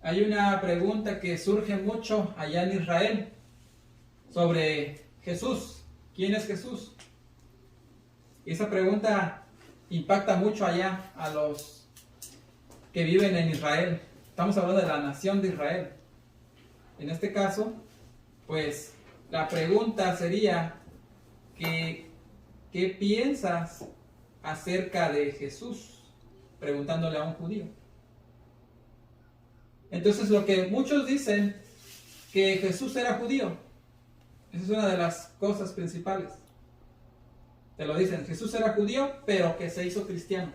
Hay una pregunta que surge mucho allá en Israel sobre Jesús. ¿Quién es Jesús? Y esa pregunta impacta mucho allá a los que viven en Israel. Estamos hablando de la nación de Israel. En este caso, pues la pregunta sería ¿qué piensas acerca de Jesús? Preguntándole a un judío. Entonces lo que muchos dicen, que Jesús era judío. Esa es una de las cosas principales. Te lo dicen, Jesús era judío, pero que se hizo cristiano.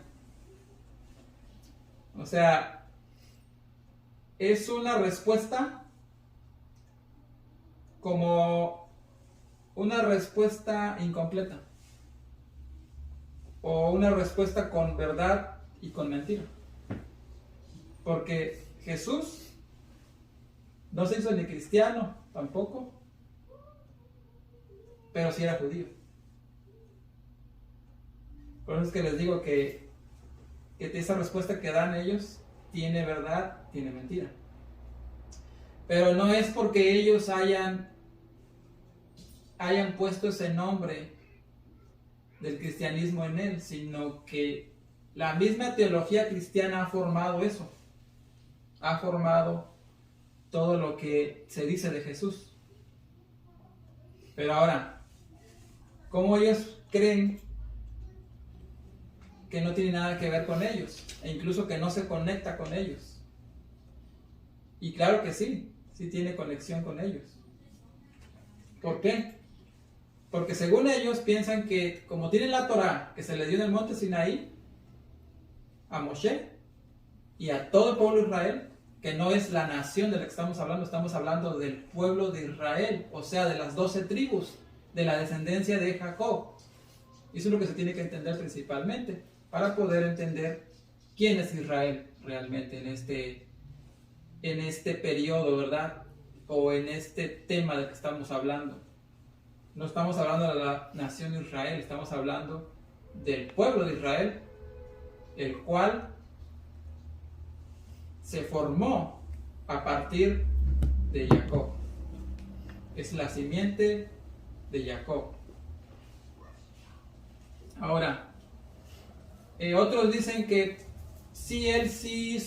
O sea, es una respuesta como una respuesta incompleta. O una respuesta con verdad y con mentira. Porque Jesús no se hizo ni cristiano tampoco, pero sí era judío. Por eso es que les digo que esa respuesta que dan ellos tiene verdad, tiene mentira. Pero no es porque ellos hayan puesto ese nombre del cristianismo en él, sino que la misma teología cristiana ha formado eso. Ha formado todo lo que se dice de Jesús. Pero ahora, ¿cómo ellos creen que no tiene nada que ver con ellos? E incluso que no se conecta con ellos. Y claro que sí tiene conexión con ellos. ¿Por qué? Porque según ellos piensan que como tienen la Torá que se les dio en el monte Sinaí a Moshe y a todo el pueblo de Israel, que no es la nación de la que estamos hablando del pueblo de Israel, o sea, de las 12 tribus, de la descendencia de Jacob. Eso es lo que se tiene que entender principalmente, para poder entender quién es Israel realmente en este periodo, ¿verdad? O en este tema del que estamos hablando. No estamos hablando de la nación de Israel, estamos hablando del pueblo de Israel, el cual se formó a partir de Jacob. Es la simiente de Jacob. Ahora, otros dicen que él sí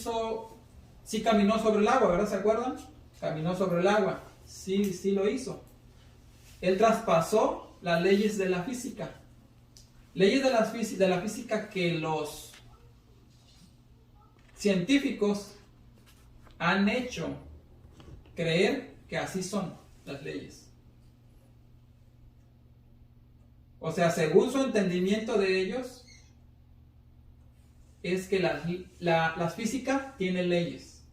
caminó sobre el agua, ¿verdad? ¿Se acuerdan? Caminó sobre el agua, sí lo hizo. Él traspasó las leyes de la física. Leyes de la física que los científicos han hecho creer que así son las leyes. O sea, según su entendimiento de ellos, es que la física tiene leyes,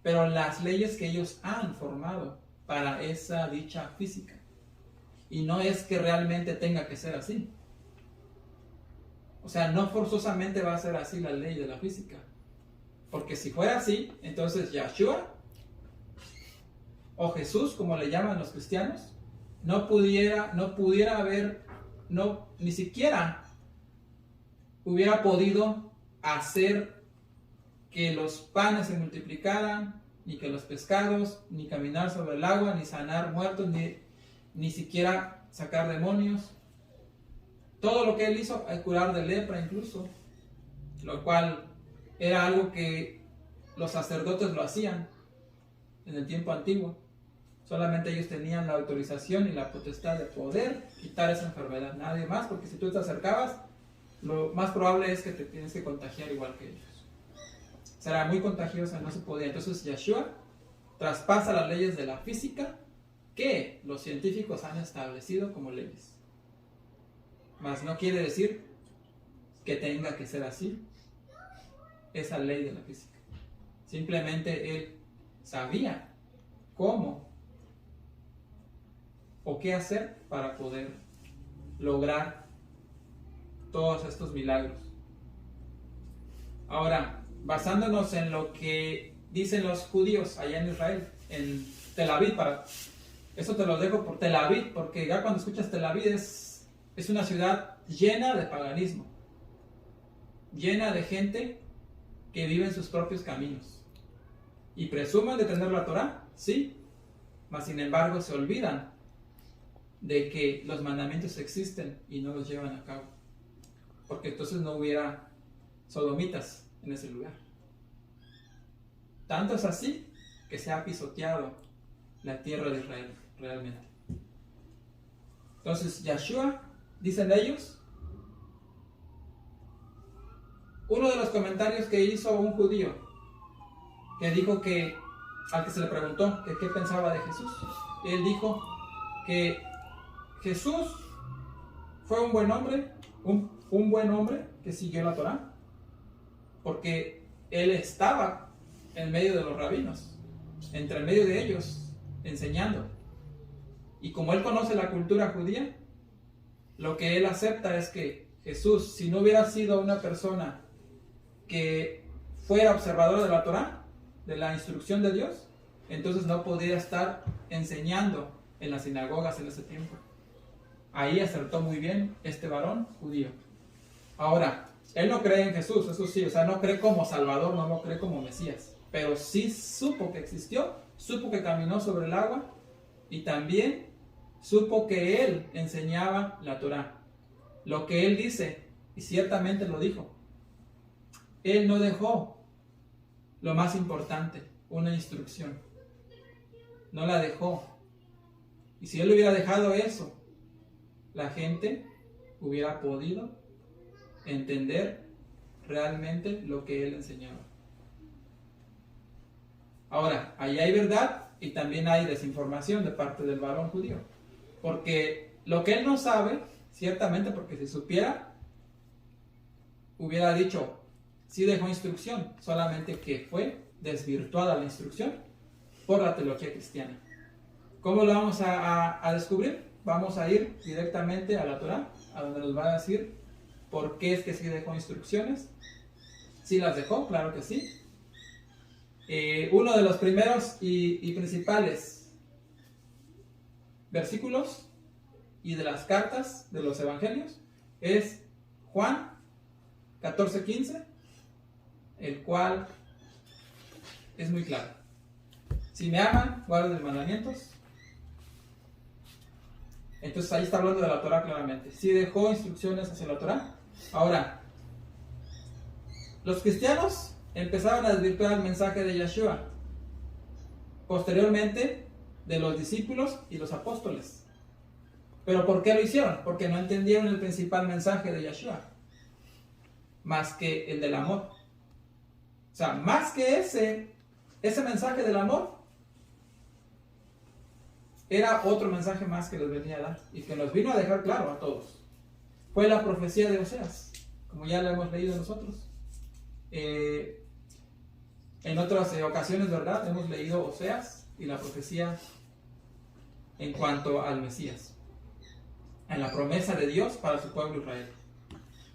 pero las leyes que ellos han formado para esa dicha física. Y no es que realmente tenga que ser así. O sea, no forzosamente va a ser así la ley de la física. Porque si fuera así, entonces Yahshua o Jesús, como le llaman los cristianos, ni siquiera hubiera podido hacer que los panes se multiplicaran, ni que los pescados, ni caminar sobre el agua, ni sanar muertos, ni siquiera sacar demonios. Todo lo que él hizo, curar de lepra incluso, lo cual era algo que los sacerdotes lo hacían en el tiempo antiguo. Solamente ellos tenían la autorización y la potestad de poder quitar esa enfermedad, nadie más, porque si tú te acercabas, lo más probable es que te tienes que contagiar igual que ellos. Será muy contagiosa, no se podía. Entonces Yahshua traspasa las leyes de la física que los científicos han establecido como leyes. Mas no quiere decir que tenga que ser así esa ley de la física. Simplemente él sabía cómo o qué hacer para poder lograr todos estos milagros. Ahora, basándonos en lo que dicen los judíos allá en Israel, en Tel Aviv, eso te lo dejo por Tel Aviv, porque ya cuando escuchas Tel Aviv es una ciudad llena de paganismo, llena de gente que vive en sus propios caminos. y presumen de tener la Torá, sí, mas sin embargo se olvidan de que los mandamientos existen y no los llevan a cabo, porque entonces no hubiera sodomitas en ese lugar. Tanto es así que se ha pisoteado la tierra de Israel realmente. Entonces Yeshua, dicen ellos, uno de los comentarios que hizo un judío que dijo que, al que se le preguntó que qué pensaba de Jesús, él dijo que Jesús fue un buen hombre, un buen hombre que siguió la Torá, porque él estaba en medio de los rabinos, entre el medio de ellos, enseñando. Y como él conoce la cultura judía, lo que él acepta es que Jesús, si no hubiera sido una persona que fuera observador de la Torá, de la instrucción de Dios, entonces no podría estar enseñando en las sinagogas en ese tiempo. Ahí acertó muy bien este varón judío. Ahora, él no cree en Jesús, eso sí, o sea, no cree como Salvador, no lo cree como Mesías, pero sí supo que existió, supo que caminó sobre el agua y también supo que él enseñaba la Torá. Lo que él dice, y ciertamente lo dijo, él no dejó lo más importante, una instrucción. No la dejó. Y si él hubiera dejado eso, la gente hubiera podido entender realmente lo que él enseñaba. Ahora, ahí hay verdad y también hay desinformación de parte del varón judío. Porque lo que él no sabe, ciertamente, porque si supiera, hubiera dicho, sí dejó instrucción, solamente que fue desvirtuada la instrucción por la teología cristiana. ¿Cómo lo vamos a descubrir? Vamos a ir directamente a la Torá, a donde nos va a decir por qué es que sí dejó instrucciones. ¿Sí las dejó? Claro que sí. Uno de los primeros y principales versículos y de las cartas de los evangelios es Juan 14:15, el cual es muy claro. Si me aman, guarden mis mandamientos. Entonces ahí está hablando de la Torá claramente. Sí dejó instrucciones hacia la Torá. Ahora, los cristianos empezaron a desvirtuar el mensaje de Yeshua. Posteriormente, de los discípulos y los apóstoles. ¿Pero por qué lo hicieron? Porque no entendieron el principal mensaje de Yeshua, más que el del amor. O sea, más que ese mensaje del amor, era otro mensaje más que les venía a dar y que nos vino a dejar claro a todos. Fue la profecía de Oseas, como ya lo hemos leído nosotros. En otras ocasiones, ¿verdad? Hemos leído Oseas y la profecía en cuanto al Mesías, en la promesa de Dios para su pueblo Israel.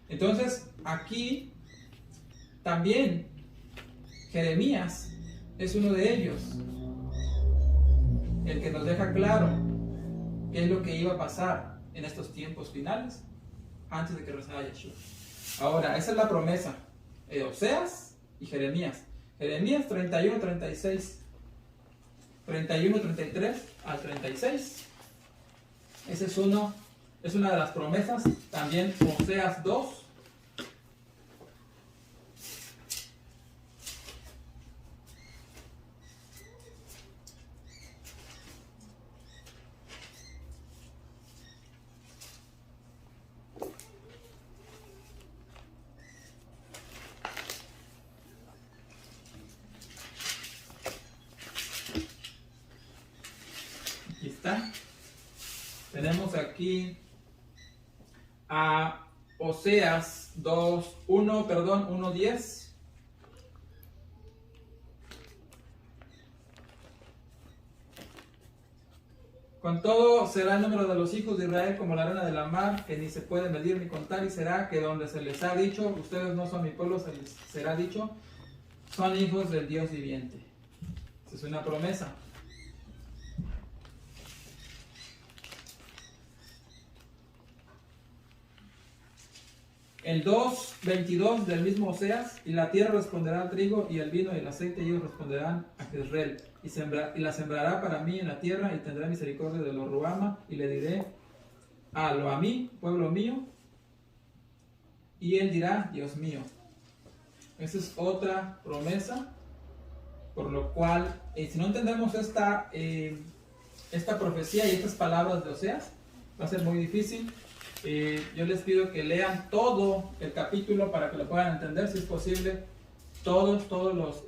Entonces, aquí también Jeremías es uno de ellos, el que nos deja claro qué es lo que iba a pasar en estos tiempos finales antes de que regresara Yeshua. Ahora, esa es la promesa de Oseas y Jeremías. Jeremías 31, 36, 31, 33 al 36. Ese es una de las promesas. También Oseas 2. Aquí está. Tenemos aquí a Oseas 1:10. Con todo será el número de los hijos de Israel como la arena de la mar, que ni se puede medir ni contar, y será que donde se les ha dicho, ustedes no son mi pueblo, se les será dicho, son hijos del Dios viviente. Esa es una promesa. El 2:22 del mismo Oseas, y la tierra responderá al trigo y al vino y al aceite, y ellos responderán a de Israel, y la sembrará para mí en la tierra, y tendrá misericordia de los Ruama, y le diré a lo a mí, pueblo mío, y él dirá, Dios mío. Esa es otra promesa, por lo cual, si no entendemos esta profecía y estas palabras de Oseas, va a ser muy difícil. Yo les pido que lean todo el capítulo para que lo puedan entender, si es posible, todos los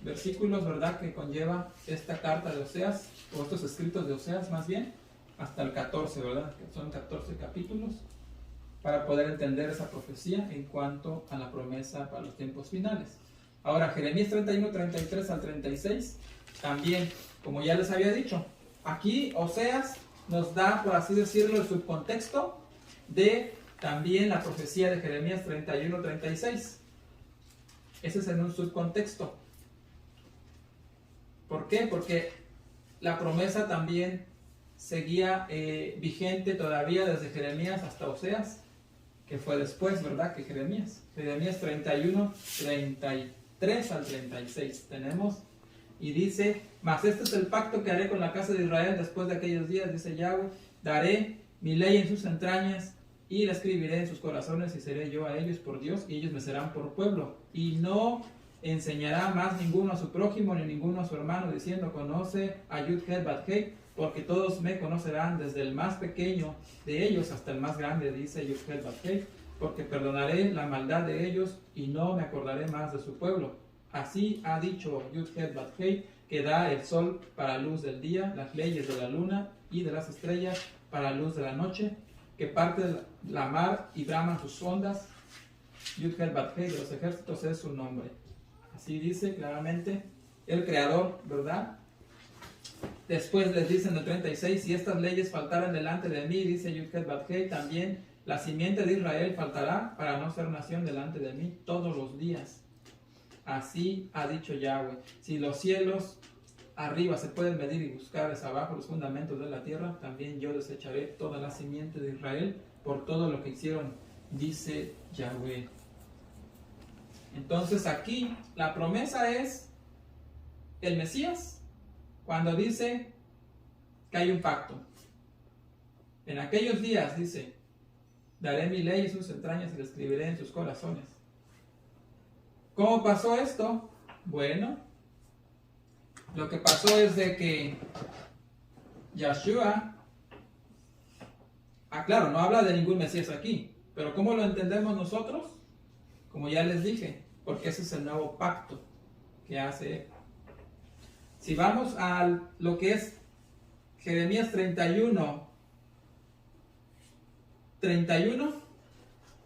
versículos, ¿verdad?, que conlleva esta carta de Oseas, o estos escritos de Oseas más bien, hasta el 14, ¿verdad?, que son 14 capítulos, para poder entender esa profecía en cuanto a la promesa para los tiempos finales. Ahora, Jeremías 31, 33 al 36, también, como ya les había dicho, aquí Oseas nos da, por así decirlo, el subcontexto de también la profecía de Jeremías 31, 36. Ese es en un subcontexto. ¿Por qué? Porque la promesa también seguía vigente todavía desde Jeremías hasta Oseas, que fue después, ¿verdad?, que Jeremías. Jeremías 31, 33 al 36 tenemos, y dice: mas este es el pacto que haré con la casa de Israel después de aquellos días, dice Yahweh, daré mi ley en sus entrañas, y la escribiré en sus corazones, y seré yo a ellos por Dios, y ellos me serán por pueblo. Y no enseñará más ninguno a su prójimo, ni ninguno a su hermano, diciendo: conoce a Yud-Heh-Bat-Heh, porque todos me conocerán, desde el más pequeño de ellos hasta el más grande, dice Yud-Heh-Bat-Heh, porque perdonaré la maldad de ellos, y no me acordaré más de su pueblo. Así ha dicho Yud-Heh-Bat-Heh, que da el sol para luz del día, las leyes de la luna y de las estrellas para luz de la noche, que parte de la mar y braman sus ondas. Yud-Heh-Bat-Heh, de los ejércitos, es su nombre. Así dice claramente el Creador, ¿verdad? Después les dicen en el 36: si estas leyes faltaran delante de mí, dice Yud-Heh-Bat-Heh, también la simiente de Israel faltará para no ser nación delante de mí todos los días. Así ha dicho Yahweh. Si los cielos arriba se pueden medir y buscar abajo los fundamentos de la tierra, también yo desecharé toda la simiente de Israel por todo lo que hicieron, dice Yahweh. Entonces aquí la promesa es el Mesías, cuando dice que hay un pacto. En aquellos días, dice, daré mi ley en sus entrañas y la escribiré en sus corazones. ¿Cómo pasó esto? Bueno, lo que pasó es de que Yahshua, claro, no habla de ningún Mesías aquí, pero ¿cómo lo entendemos nosotros? Como ya les dije, porque ese es el nuevo pacto que hace. Si vamos a lo que es Jeremías 31,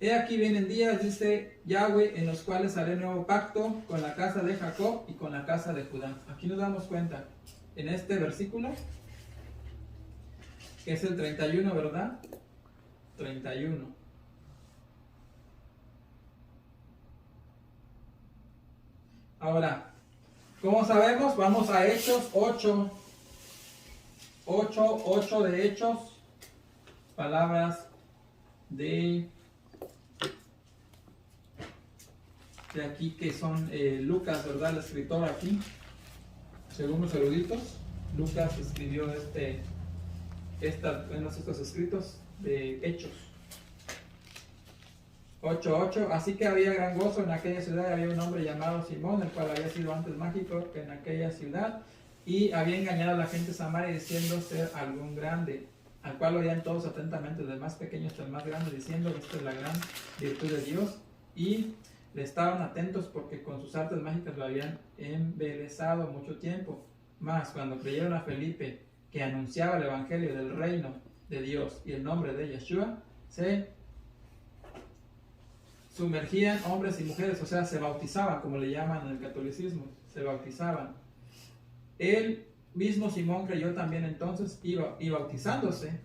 he aquí vienen días, dice Yahweh, en los cuales haré nuevo pacto con la casa de Jacob y con la casa de Judá. Aquí nos damos cuenta, en este versículo, que es el 31, ¿verdad? 31. Ahora, ¿cómo sabemos? Vamos a Hechos 8 de Hechos, palabras de aquí que son Lucas, ¿verdad? El escritor aquí, según los eruditos, Lucas escribió estos escritos de Hechos. 8:8. Así que había gran gozo en aquella ciudad, había un hombre llamado Simón, el cual había sido antes mágico en aquella ciudad, y había engañado a la gente de Samaria diciendo ser algún grande, al cual oían todos atentamente, del más pequeño hasta el más grande, diciendo: esta es la gran virtud de Dios. Y le estaban atentos porque con sus artes mágicas lo habían embelesado mucho tiempo. Mas cuando creyeron a Felipe, que anunciaba el evangelio del reino de Dios y el nombre de Yeshua, se sumergían hombres y mujeres, o sea, se bautizaban, como le llaman en el catolicismo, se bautizaban. El mismo Simón creyó también entonces, y bautizándose,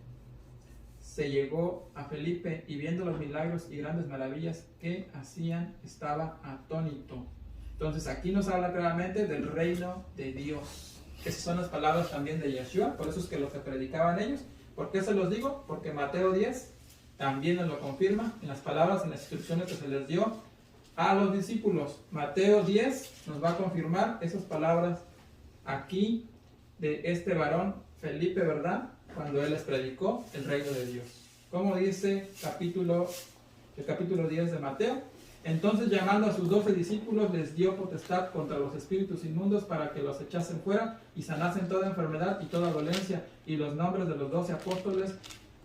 se llegó a Felipe, y viendo los milagros y grandes maravillas que hacían, estaba atónito. Entonces aquí nos habla claramente del reino de Dios. Esas son las palabras también de Yeshua, por eso es que lo que predicaban ellos. ¿Por qué se los digo? Porque Mateo 10 también nos lo confirma en las palabras, en las instrucciones que se les dio a los discípulos. Mateo 10 nos va a confirmar esas palabras aquí de este varón Felipe, ¿verdad? Cuando él les predicó el reino de Dios. Como dice el capítulo 10 de Mateo. Entonces, llamando a sus 12 discípulos, les dio potestad contra los espíritus inmundos para que los echasen fuera y sanasen toda enfermedad y toda dolencia. Y los nombres de los 12 apóstoles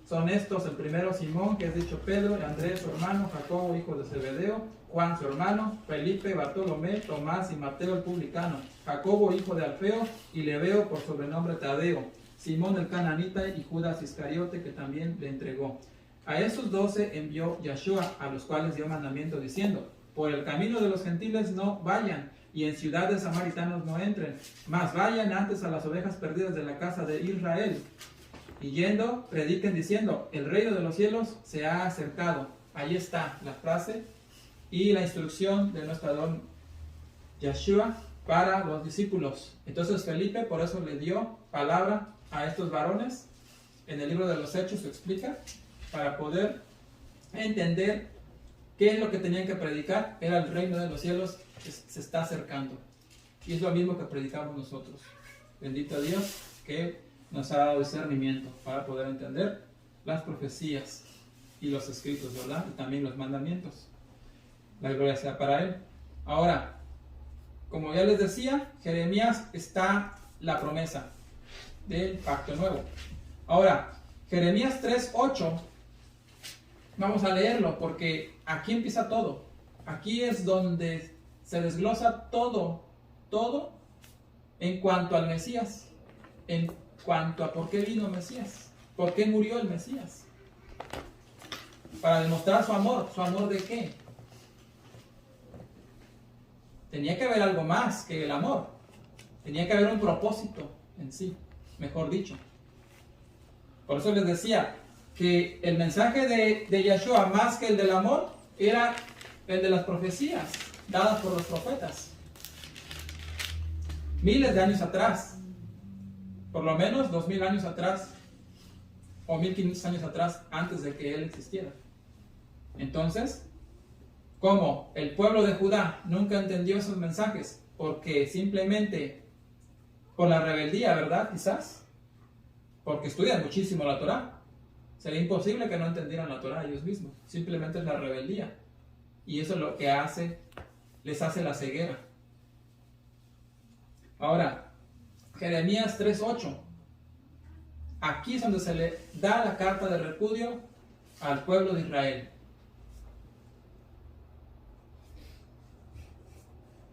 son estos: el primero Simón, que es dicho Pedro, Andrés su hermano, Jacobo hijo de Zebedeo, Juan su hermano, Felipe, Bartolomé, Tomás y Mateo el publicano, Jacobo hijo de Alfeo y Lebeo por sobrenombre Tadeo, Simón el cananita y Judas Iscariote, que también le entregó. A esos 12 envió Yahshua, a los cuales dio mandamiento diciendo: por el camino de los gentiles no vayan, y en ciudades samaritanos no entren, mas vayan antes a las ovejas perdidas de la casa de Israel. Y yendo, prediquen diciendo: el reino de los cielos se ha acercado. Ahí está la frase y la instrucción de nuestro Adón Yahshua para los discípulos. Entonces Felipe por eso le dio palabra a estos varones. En el libro de los Hechos se explica, para poder entender qué es lo que tenían que predicar. Era el reino de los cielos que se está acercando. Y es lo mismo que predicamos nosotros. Bendito Dios que nos ha dado discernimiento para poder entender las profecías y los escritos, ¿verdad? Y también los mandamientos. La gloria sea para Él. Ahora, como ya les decía, Jeremías está la promesa del pacto nuevo. Ahora, Jeremías 3:8, vamos a leerlo porque aquí empieza todo. Aquí es donde se desglosa todo en cuanto al Mesías, en cuanto a por qué vino el Mesías, por qué murió el Mesías. Para demostrar su amor. ¿Su amor de qué? Tenía que haber algo más que el amor. Tenía que haber un propósito en sí, mejor dicho. Por eso les decía que el mensaje de Yahshua, más que el del amor, era el de las profecías dadas por los profetas. Miles de años atrás, por lo menos 2000 años atrás, o 1500 años atrás, antes de que Él existiera. Entonces, como el pueblo de Judá nunca entendió esos mensajes, porque simplemente por la rebeldía, ¿verdad? Quizás, porque estudian muchísimo la Torá. Sería imposible que no entendieran la Torá ellos mismos. Simplemente es la rebeldía. Y eso es lo que les hace la ceguera. Ahora, Jeremías 3:8. Aquí es donde se le da la carta de repudio al pueblo de Israel.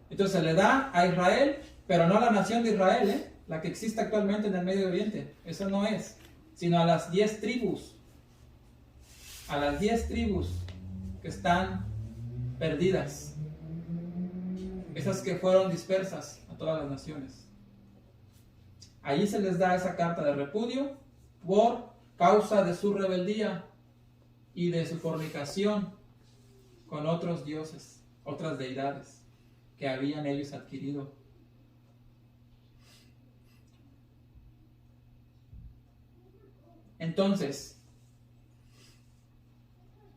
Entonces se le da a Israel, pero no a la nación de Israel, la que existe actualmente en el Medio Oriente. Eso no es, sino a las 10 tribus. A las 10 tribus que están perdidas. Esas que fueron dispersas a todas las naciones. Ahí se les da esa carta de repudio por causa de su rebeldía y de su fornicación con otros dioses, otras deidades que habían ellos adquirido. Entonces,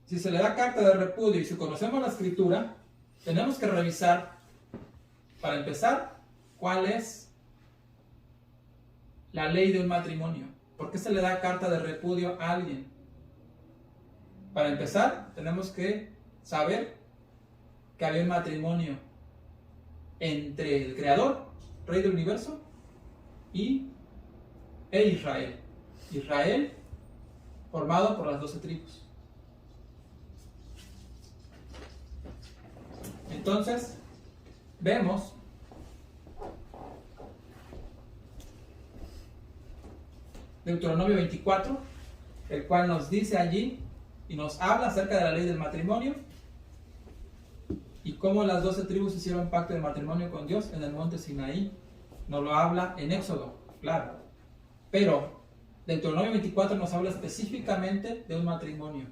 si se le da carta de repudio y si conocemos la escritura, tenemos que revisar, para empezar, cuál es la ley de un matrimonio. ¿Por qué se le da carta de repudio a alguien? Para empezar, tenemos que saber que había un matrimonio entre el Creador, Rey del Universo, e Israel. Israel formado por las 12 tribus. Entonces, vemos Deuteronomio 24, el cual nos dice allí y nos habla acerca de la ley del matrimonio y cómo las 12 tribus hicieron pacto de matrimonio con Dios en el monte Sinaí. Nos lo habla en Éxodo, claro. Pero Deuteronomio 24 nos habla específicamente de un matrimonio.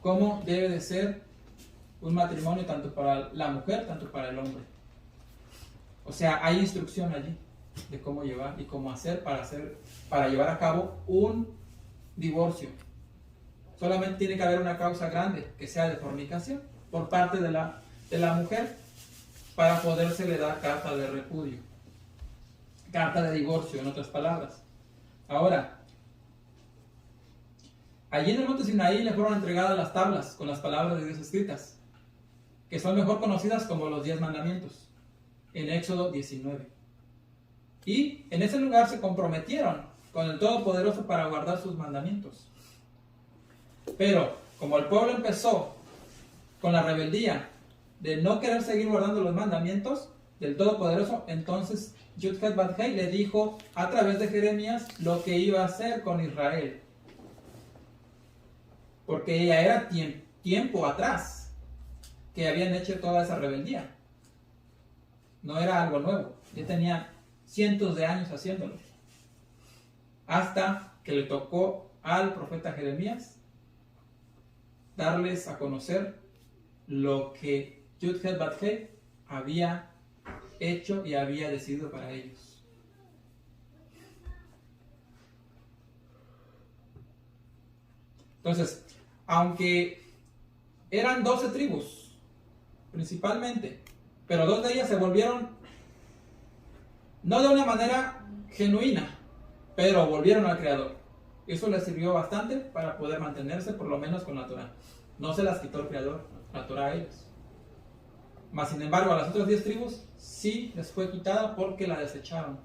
Cómo debe de ser un matrimonio tanto para la mujer, tanto para el hombre. O sea, hay instrucción allí de cómo llevar y cómo hacer para llevar a cabo un divorcio. Solamente tiene que haber una causa grande, que sea de fornicación, por parte de la mujer, para podérsele dar carta de repudio. carta de divorcio, en otras palabras. Ahora, allí en el monte Sinaí le fueron entregadas las tablas con las palabras de Dios escritas, que son mejor conocidas como los 10 mandamientos, en Éxodo 19. Y en ese lugar se comprometieron con el Todopoderoso para guardar sus mandamientos. Pero, como el pueblo empezó con la rebeldía de no querer seguir guardando los mandamientos del Todopoderoso, entonces Yud-Heh-Vav-Heh le dijo a través de Jeremías lo que iba a hacer con Israel. Porque ya era tiempo atrás que habían hecho toda esa rebeldía. No era algo nuevo. Ya tenían cientos de años haciéndolo. Hasta que le tocó al profeta Jeremías darles a conocer lo que Yud-Heh-Vav-Heh había hecho y había decidido para ellos. Entonces, aunque eran 12 tribus, principalmente, pero 2 de ellas se volvieron, no de una manera genuina, pero volvieron al Creador. Eso les sirvió bastante para poder mantenerse, por lo menos con la Torah. No se las quitó el Creador, la Torah a ellos. Mas, sin embargo, a las otras 10 tribus sí les fue quitada porque la desecharon.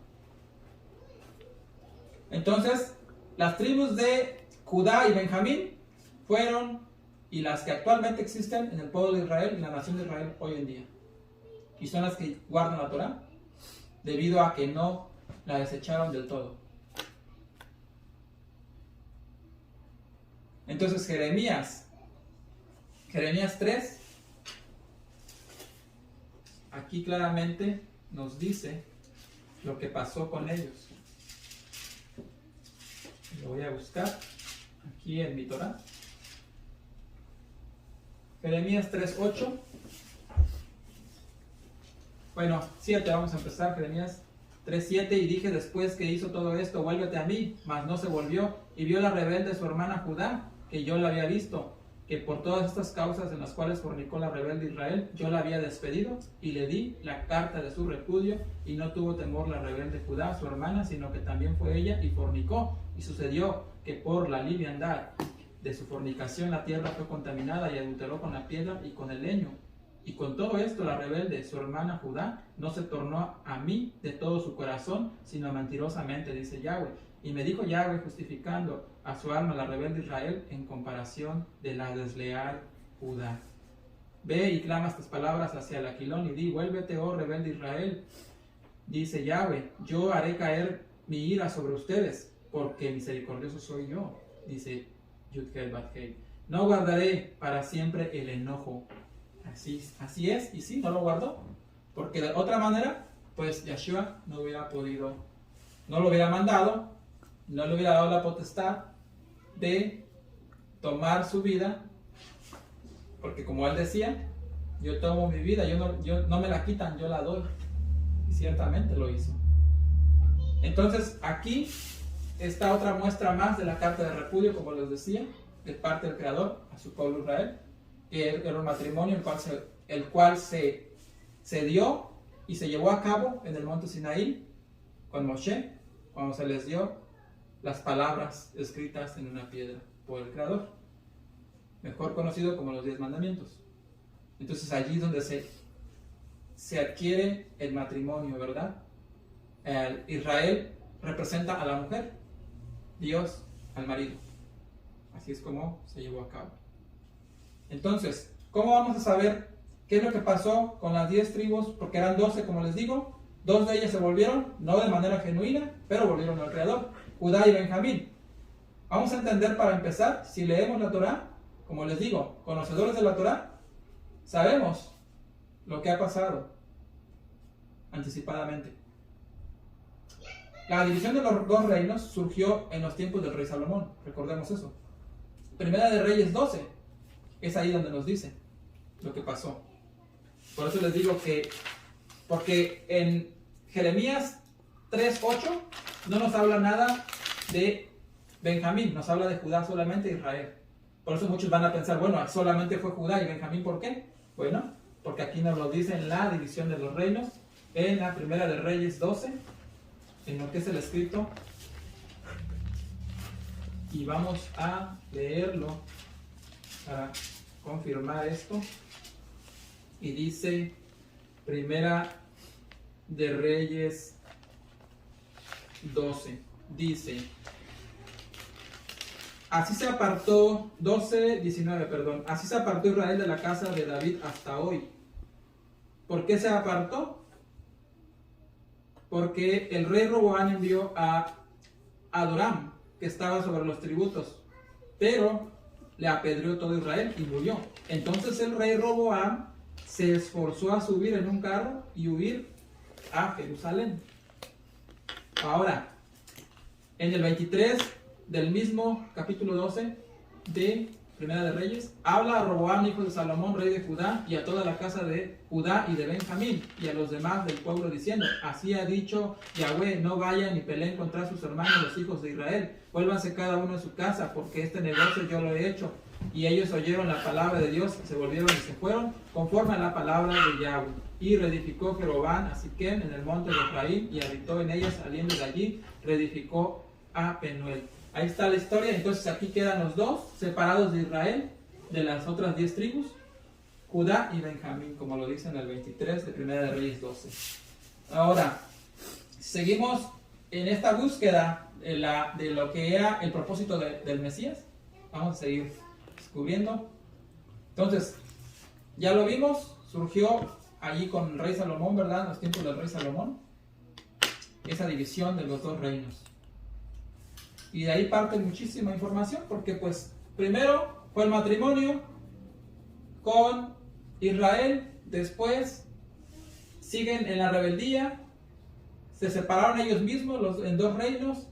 Entonces, las tribus de Judá y Benjamín fueron, y las que actualmente existen en el pueblo de Israel y la nación de Israel hoy en día. Y son las que guardan la Torah, debido a que no la desecharon del todo. Entonces, Jeremías 3, aquí claramente nos dice lo que pasó con ellos. Lo voy a buscar aquí en mi Torah. Jeremías 3:8. Bueno, 7, vamos a empezar. Jeremías 3:7. Y dije después que hizo todo esto, vuélvete a mí, mas no se volvió. Y vio la rebelde su hermana Judá, que yo la había visto, que por todas estas causas en las cuales fornicó la rebelde Israel, yo la había despedido y le di la carta de su repudio, y no tuvo temor la rebelde Judá, su hermana, sino que también fue ella y fornicó. Y sucedió que por la liviandad de su fornicación la tierra fue contaminada y adulteró con la piedra y con el leño. Y con todo esto la rebelde, su hermana Judá, no se tornó a mí de todo su corazón, sino mentirosamente, dice Yahweh. Y me dijo Yahweh, justificando a su alma la rebelde Israel en comparación de la desleal Judá. Ve y clama estas palabras hacia el Aquilón y di, vuélvete, oh rebelde Israel. Dice Yahweh, yo haré caer mi ira sobre ustedes, porque misericordioso soy yo, dice Yud-Heh-Vav-Heh. No guardaré para siempre el enojo. Así es, y sí, no lo guardó, porque de otra manera, pues Yeshua no hubiera podido, no lo hubiera mandado, no le hubiera dado la potestad de tomar su vida, porque como él decía, yo tomo mi vida, yo no me la quitan, yo la doy, y ciertamente lo hizo. Entonces aquí está otra muestra más de la carta de repudio, como les decía, de parte del Creador a su pueblo Israel, que era un matrimonio el cual se dio y se llevó a cabo en el monte Sinaí con Moshe, cuando se les dio las palabras escritas en una piedra por el Creador, mejor conocido como los 10 mandamientos. Entonces allí es donde se adquiere el matrimonio, ¿verdad? Israel representa a la mujer, Dios al marido. Así es como se llevó a cabo. Entonces, ¿cómo vamos a saber qué es lo que pasó con las 10 tribus? Porque eran 12, como les digo. 2 de ellas se volvieron, no de manera genuina, pero volvieron al Creador, Judá y Benjamín. Vamos a entender para empezar, si leemos la Torah, como les digo, conocedores de la Torah, sabemos lo que ha pasado anticipadamente. La división de los 2 reinos surgió en los tiempos del rey Salomón, recordemos eso. Primera de Reyes 12, es ahí donde nos dice lo que pasó. Por eso les digo que, porque en Jeremías 3:8 no nos habla nada de Benjamín, nos habla de Judá solamente, Israel. Por eso muchos van a pensar, bueno, solamente fue Judá y Benjamín, ¿por qué? Bueno, porque aquí nos lo dice en la división de los reinos, en la Primera de Reyes 12, en lo que es el escrito y vamos a leerlo para confirmar esto. Y dice Primera de Reyes 12, dice: así se apartó, 12:19, perdón, así se apartó Israel de la casa de David hasta hoy. ¿Por qué se apartó? Porque el rey Roboam envió a Adoram, que estaba sobre los tributos, pero le apedreó todo Israel y murió. Entonces el rey Roboam se esforzó a subir en un carro y huir a Jerusalén. Ahora, en el 23 del mismo capítulo 12 de Primera de Reyes, habla a Roboam, hijo de Salomón, rey de Judá, y a toda la casa de Judá y de Benjamín, y a los demás del pueblo, diciendo: así ha dicho Yahweh, no vayan ni peleen contra sus hermanos los hijos de Israel, vuélvanse cada uno a su casa, porque este negocio yo lo he hecho. Y ellos oyeron la palabra de Dios, se volvieron y se fueron, conforme a la palabra de Yahweh. Y reedificó Jeroboam a Siquem en el monte de Efraín, y habitó en ella. Saliendo de allí, reedificó a Penuel. Ahí está la historia. Entonces aquí quedan los dos separados de Israel, de las otras 10 tribus, Judá y Benjamín, como lo dice en el 23 de Primera de Reyes 12. Ahora, seguimos en esta búsqueda de lo que era el propósito del Mesías. Vamos a seguir descubriendo. Entonces, ya lo vimos, surgió allí con el rey Salomón, ¿verdad? En los tiempos del rey Salomón, esa división de los dos reinos. Y de ahí parte muchísima información, porque pues primero fue el matrimonio con Israel, después siguen en la rebeldía, se separaron ellos mismos en dos reinos,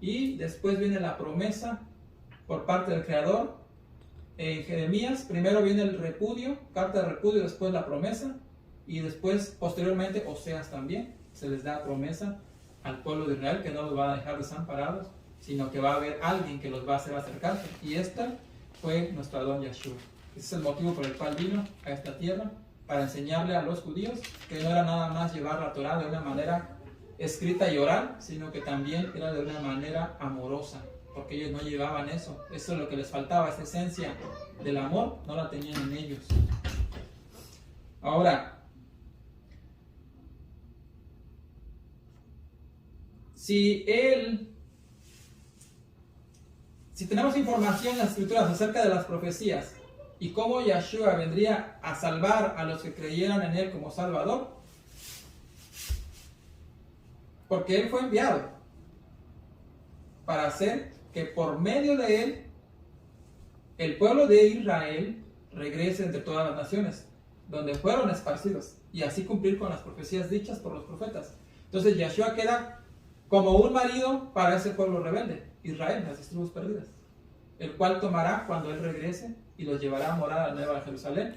y después viene la promesa por parte del Creador. En Jeremías primero viene el repudio, carta de repudio, después la promesa, y después posteriormente Oseas también se les da promesa al pueblo de Israel, que no los va a dejar desamparados, sino que va a haber alguien que los va a hacer acercarse, y esta fue nuestro Adón Yahshua. Ese es el motivo por el cual vino a esta tierra, para enseñarle a los judíos que no era nada más llevar la Torah de una manera escrita y oral, sino que también era de una manera amorosa, porque ellos no llevaban eso. Eso es lo que les faltaba, esa esencia del amor, no la tenían en ellos. Ahora, si tenemos información en las escrituras acerca de las profecías y cómo Yahshua vendría a salvar a los que creyeran en él como Salvador, porque él fue enviado para hacer que por medio de él el pueblo de Israel regrese entre todas las naciones donde fueron esparcidos, y así cumplir con las profecías dichas por los profetas. Entonces Yahshua queda como un marido para ese pueblo rebelde, Israel, las tribus perdidas, el cual tomará cuando él regrese y los llevará a morar a la Nueva Jerusalén,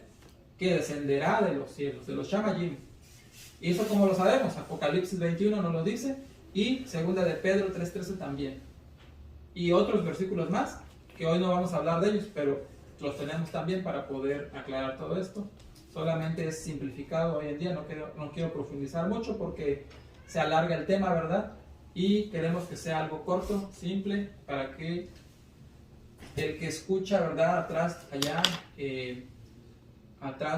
que descenderá de los cielos, de los Shamayim. Y eso, como lo sabemos, Apocalipsis 21 nos lo dice, y segunda de Pedro 3:13 también. Y otros versículos más, que hoy no vamos a hablar de ellos, pero los tenemos también para poder aclarar todo esto. Solamente es simplificado hoy en día, no quiero profundizar mucho porque se alarga el tema, ¿verdad? Y queremos que sea algo corto, simple, para que el que escucha, ¿verdad? Atrás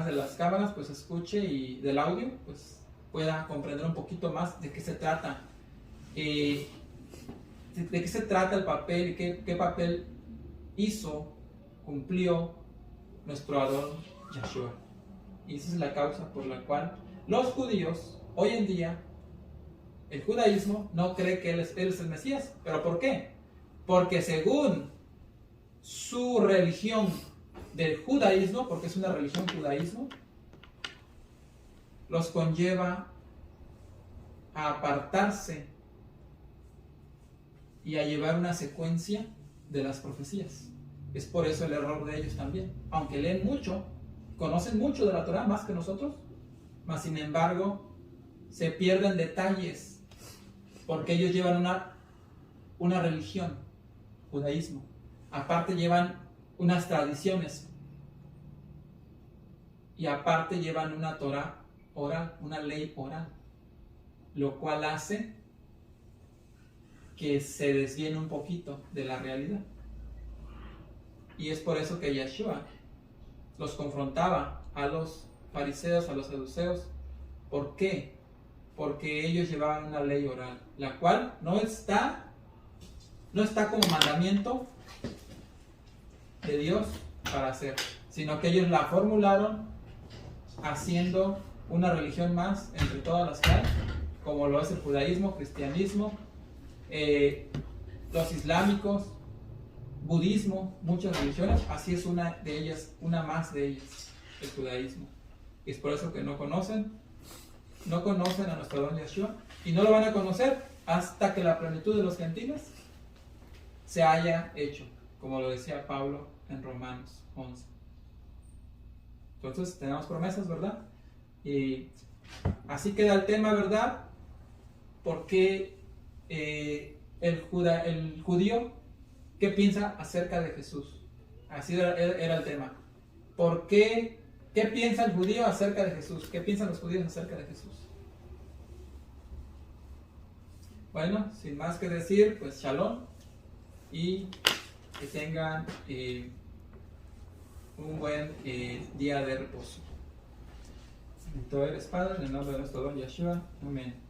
de las cámaras, pues escuche, y del audio, pues pueda comprender un poquito más de qué se trata. De qué se trata el papel y qué papel cumplió nuestro Adón Yahshua. Y esa es la causa por la cual los judíos, hoy en día, el judaísmo no cree que él es el Mesías. ¿Pero por qué? Porque según su religión del judaísmo, porque es una religión judaísmo, los conlleva a apartarse y a llevar una secuencia de las profecías. Es por eso el error de ellos también. Aunque leen mucho, conocen mucho de la Torah, más que nosotros, mas sin embargo se pierden detalles, porque ellos llevan una religión, judaísmo. Aparte llevan unas tradiciones, y aparte llevan una Torah oral, una ley oral, lo cual hace que se desvíen un poquito de la realidad. Y es por eso que Yeshua los confrontaba a los fariseos, a los saduceos. ¿Por qué? Porque ellos llevaban una ley oral, la cual no está como mandamiento de Dios para hacer, sino que ellos la formularon haciendo una religión más entre todas las que hay, como lo es el judaísmo, cristianismo, los islámicos, budismo, muchas religiones. Así es una de ellas, una más de ellas, el judaísmo. Y es por eso que no conocen a nuestro don Yeshua, y no lo van a conocer hasta que la plenitud de los gentiles se haya hecho, como lo decía Pablo en Romanos 11. Entonces tenemos promesas, ¿verdad? Y así queda el tema, ¿verdad? Porque el judío, ¿qué piensa acerca de Jesús? Así era el tema. ¿Por qué? ¿Qué piensa el judío acerca de Jesús? ¿Qué piensan los judíos acerca de Jesús? Bueno, sin más que decir, pues shalom, y que tengan un buen día de reposo. Bendito eres, Padre, en el nombre de nuestro don Yeshua. Amén.